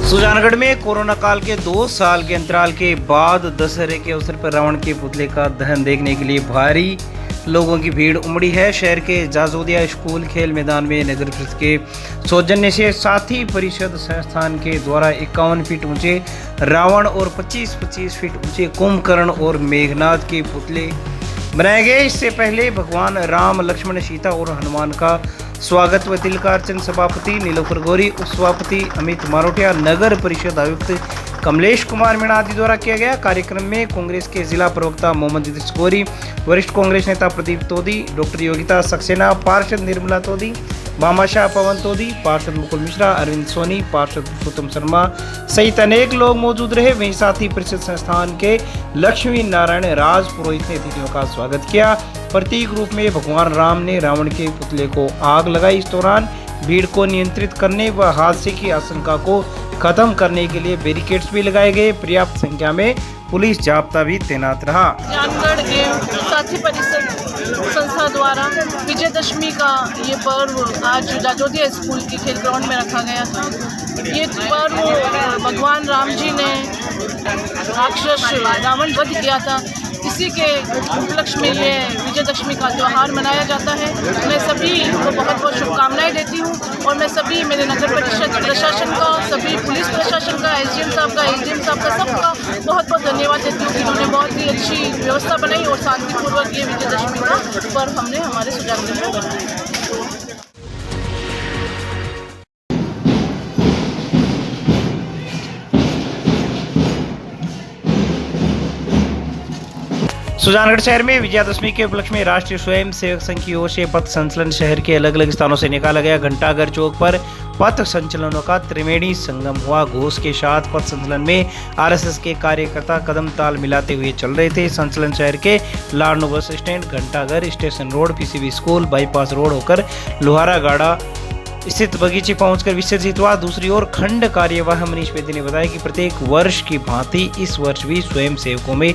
सुजानगढ़ में कोरोना काल के 2 साल के अंतराल के बाद दशहरे के अवसर पर रावण के पुतले का दहन देखने के लिए भारी लोगों की भीड़ उमड़ी है। शहर के जाजोदिया स्कूल खेल मैदान में नगर परिषद के सौजन्य से साथी परिषद संस्थान के द्वारा 51 फीट ऊंचे रावण और 25-25 फीट ऊंचे कुंभकर्ण और मेघनाथ के पुतले बनाए गए। इससे पहले भगवान राम, लक्ष्मण, सीता और हनुमान का स्वागत व तिलकार्चन सभापति नीलोफर गौरी, उपसभापति अमित मारोटिया, नगर परिषद आयुक्त कमलेश कुमार मीणा आदि द्वारा किया गया। कार्यक्रम में कांग्रेस के जिला प्रवक्ता मोहम्मद इद्रिस गौरी, वरिष्ठ कांग्रेस नेता प्रदीप तोदी, डॉक्टर योगिता सक्सेना, पार्षद निर्मला तोदी, भामाशाह पवन तोदी, पार्षद मुकुल मिश्रा, अरविंद सोनी, पार्षद पुरुषोत्तम शर्मा सहित अनेक लोग मौजूद रहे। वहीं साथी परिषद संस्थान के लक्ष्मी नारायण राज पुरोहित ने अतिथियों का स्वागत किया। प्रतीक रूप में भगवान राम ने रावण के पुतले को आग लगाई। इस दौरान भीड़ को नियंत्रित करने व हादसे की आशंका को खत्म करने के लिए बैरिकेड्स भी लगाए गए। पर्याप्त संख्या में पुलिस जाब्ता भी तैनात रहा। सुजानगढ़ एवं साथी परिषद संस्था द्वारा विजयदशमी का ये पर्व आज जाजोदिया स्कूल के खेल ग्राउंड में रखा गया था। ये पर्व भगवान राम जी ने राक्षस रावण वध किया था, इसी के उपलक्ष्य में ये विजयदशमी का त्यौहार मनाया जाता है। मैं सभी को बहुत बहुत शुभकामनाएं देती हूँ और मैं सभी मेरे नगर परिषद प्रशासन का, सभी पुलिस प्रशासन का, एसडीएम साहब का, सबका बहुत बहुत धन्यवाद देती हूँ कि उन्होंने बहुत ही अच्छी व्यवस्था बनाई और शांतिपूर्वक ये विजयदशमी का पर्व हमने हमारे सुजानगढ़ में बनाया। सुजानगढ़ शहर में विजयादशमी के उपलक्ष्य में राष्ट्रीय स्वयं सेवक संघ की ओर से पथ संचलन शहर के अलग अलग स्थानों से निकाला गया। घंटाघर चौक पर पथ संचलनों का त्रिवेणी संगम हुआ। घोष के साथ पथ संचलन में आरएसएस के कार्यकर्ता कदम ताल मिलाते हुए चल रहे थे। संचलन शहर के लाडनू बस स्टैंड, घंटाघर station road, PCB school, bypass road होकर लोहारा गाड़ा स्थित बगीचे पहुंचकर विसर्जित हुआ। दूसरी ओर खंड कार्यवाह मनीष बेदी ने बताया कि प्रत्येक वर्ष की भांति इस वर्ष भी स्वयं सेवकों में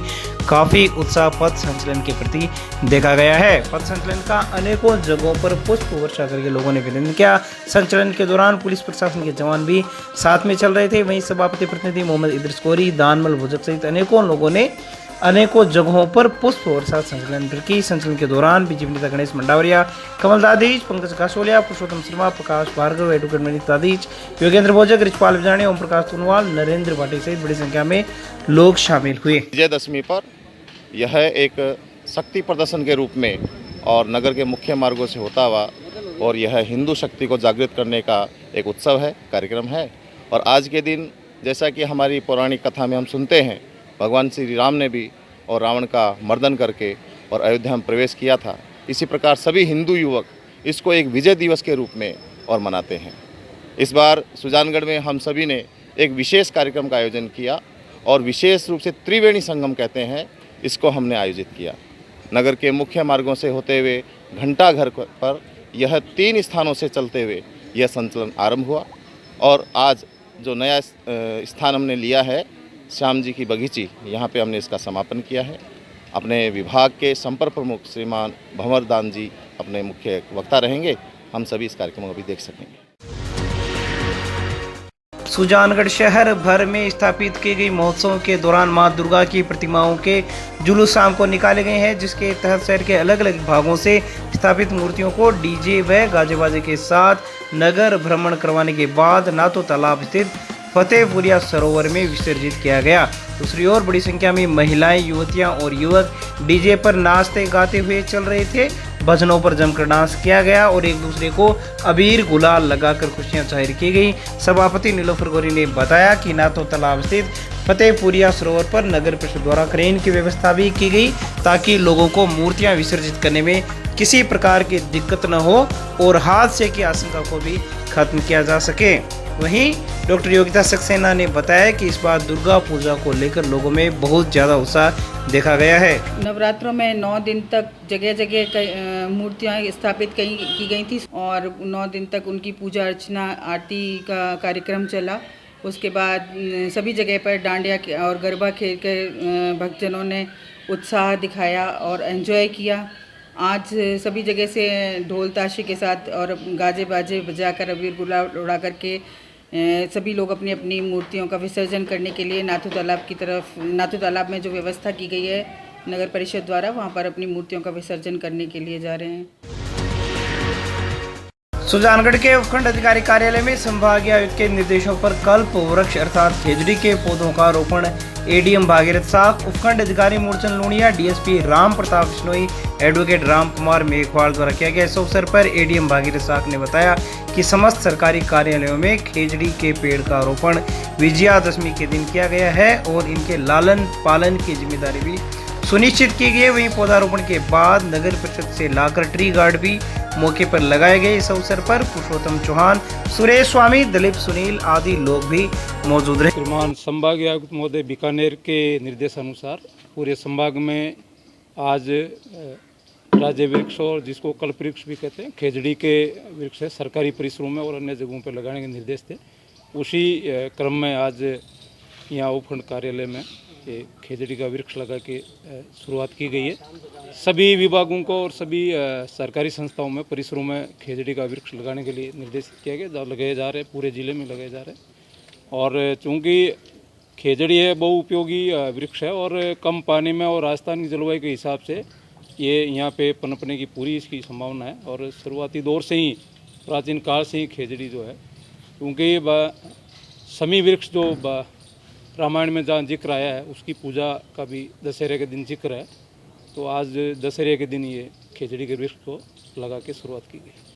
काफी उत्साह पथ संचलन के प्रति देखा गया है। पथ संचलन का अनेकों जगहों पर पुष्प वर्षा करके लोगों ने अभिनंदन किया। संचलन के दौरान पुलिस प्रशासन के जवान भी साथ में चल रहे थे। वहीं सभापति प्रतिनिधि मोहम्मद इद्रिस गौरी, दानमल भुजक सहित अनेकों लोगों ने अनेकों जगहों पर पुष्प वर्षा संचलन की। संचलन के दौरान बीजेपी नेता गणेश मंडावरिया, कमल दादीज, पंकज कासोलिया, पुरुषोत्तम शर्मा, प्रकाश भार्गव, एडवोकेट मनीष दादीज, योगेंद्र भोजक, रिचपाल विजानी, ओम प्रकाश सोनवाल, नरेंद्र भाटी सहित बड़ी संख्या में लोग शामिल हुए। विजयदशमी पर यह एक शक्ति प्रदर्शन के रूप में और नगर के मुख्य मार्गों से होता हुआ और यह हिंदू शक्ति को जागृत करने का एक उत्सव है, कार्यक्रम है। और आज के दिन जैसा कि हमारी पौराणिक कथा में हम सुनते हैं, भगवान श्री राम ने भी और रावण का मर्दन करके और अयोध्या में प्रवेश किया था। इसी प्रकार सभी हिंदू युवक इसको एक विजय दिवस के रूप में और मनाते हैं। इस बार सुजानगढ़ में हम सभी ने एक विशेष कार्यक्रम का आयोजन किया और विशेष रूप से त्रिवेणी संगम कहते हैं, इसको हमने आयोजित किया। नगर के मुख्य मार्गों से होते हुए घंटाघर पर यह 3 स्थानों से चलते हुए यह संचलन आरंभ हुआ और आज जो नया स्थान हमने लिया है श्याम जी की बगीची, यहाँ पे हमने इसका समापन किया है। अपने विभाग के संपर्क प्रमुख श्रीमान भंवर दान जी अपने मुख्य वक्ता रहेंगे। हम सभी इस कार्यक्रम को भी देख सकेंगे। सुजानगढ़ शहर भर में स्थापित की गई महोत्सव के दौरान मां दुर्गा की प्रतिमाओं के जुलूस शाम को निकाले गए हैं, जिसके तहत शहर के अलग अलग भागों से स्थापित मूर्तियों को डीजे व गाजे बाजे के साथ नगर भ्रमण करवाने के बाद नातो तालाब स्थित फतेहपुरिया सरोवर में विसर्जित किया गया। दूसरी ओर बड़ी संख्या में महिलाएं, युवतियां और युवक डीजे पर नाचते गाते हुए चल रहे थे। भजनों पर जमकर डांस किया गया और एक दूसरे को अबीर गुलाल लगाकर खुशियां जाहिर की गई। सभापति नीलोफर गौरी ने बताया कि नातो तालाब स्थित फतेहपुरिया सरोवर पर नगर परिषद द्वारा क्रेन की व्यवस्था भी की गई ताकि लोगों को मूर्तियां विसर्जित करने में किसी प्रकार की दिक्कत न हो और हादसे की आशंका को भी खत्म किया जा सके। वहीं डॉक्टर योगिता सक्सेना ने बताया कि इस बार दुर्गा पूजा को लेकर लोगों में बहुत ज़्यादा उत्साह देखा गया है। नवरात्रों में 9 दिन तक जगह जगह मूर्तियाँ स्थापित की गई थी और 9 दिन तक उनकी पूजा अर्चना आरती का कार्यक्रम चला। उसके बाद सभी जगह पर डांडिया और गरबा खेल कर भक्तजनों ने उत्साह दिखाया और एंजॉय किया। आज सभी जगह से ढोल ताशे के साथ और गाजे बाजे बजाकर अबीर गुलाल उड़ा करके सभी लोग अपनी अपनी मूर्तियों का विसर्जन करने के लिए नाथू तालाब में जो व्यवस्था की गई है नगर परिषद द्वारा, वहाँ पर अपनी मूर्तियों का विसर्जन करने के लिए जा रहे हैं। सुजानगढ़ के उपखंड अधिकारी कार्यालय में संभागीय आयुक्त के निर्देशों पर कल्प वृक्ष अर्थात खेजड़ी के पौधों का रोपण एडीएम भागीरथ साख, उपखंड अधिकारी मूलचंद लूणिया, डीएसपी राम प्रताप बिश्नोई, एडवोकेट राम कुमार मेघवाल द्वारा किया गया। इस अवसर पर एडीएम भागीरथ साख ने बताया कि समस्त सरकारी कार्यालयों में खेजड़ी के पेड़ का रोपण विजयादशमी के दिन किया गया है और इनके लालन पालन की जिम्मेदारी भी सुनिश्चित की गई है। वहीं पौधारोपण के बाद नगर परिषद से लाकर ट्री गार्ड भी मौके पर लगाए गए। इस अवसर पर पुरुषोत्तम चौहान, सुरेश स्वामी, दिलीप सुनील आदि लोग भी मौजूद रहे। श्रीमान संभागीय आयुक्त महोदय बीकानेर के निर्देशानुसार पूरे संभाग में आज राज्य वृक्ष और जिसको कल्प वृक्ष भी कहते हैं, खेजड़ी के वृक्ष है, सरकारी परिसरों में और अन्य जगहों पर लगाने के निर्देश थे। उसी क्रम में आज यहाँ उपखंड कार्यालय में ये खेजड़ी का वृक्ष लगा के शुरुआत की गई है। सभी विभागों को और सभी सरकारी संस्थाओं में परिसरों में खेजड़ी का वृक्ष लगाने के लिए निर्देशित किया गया, लगाए जा रहे हैं, पूरे ज़िले में लगाए जा रहे हैं। और चूँकि खेजड़ी है बहुउपयोगी वृक्ष है और कम पानी में और राजस्थान की जलवायु के हिसाब से ये यहाँ पे पनपने की पूरी इसकी संभावना है। और शुरुआती दौर से ही, प्राचीन काल से ही खेजड़ी जो है, क्योंकि समी वृक्ष जो रामायण में जहाँ जिक्र आया है उसकी पूजा का भी दशहरे के दिन जिक्र है, तो आज दशहरे के दिन ये खेजड़ी के वृक्ष को लगा के शुरुआत की गई।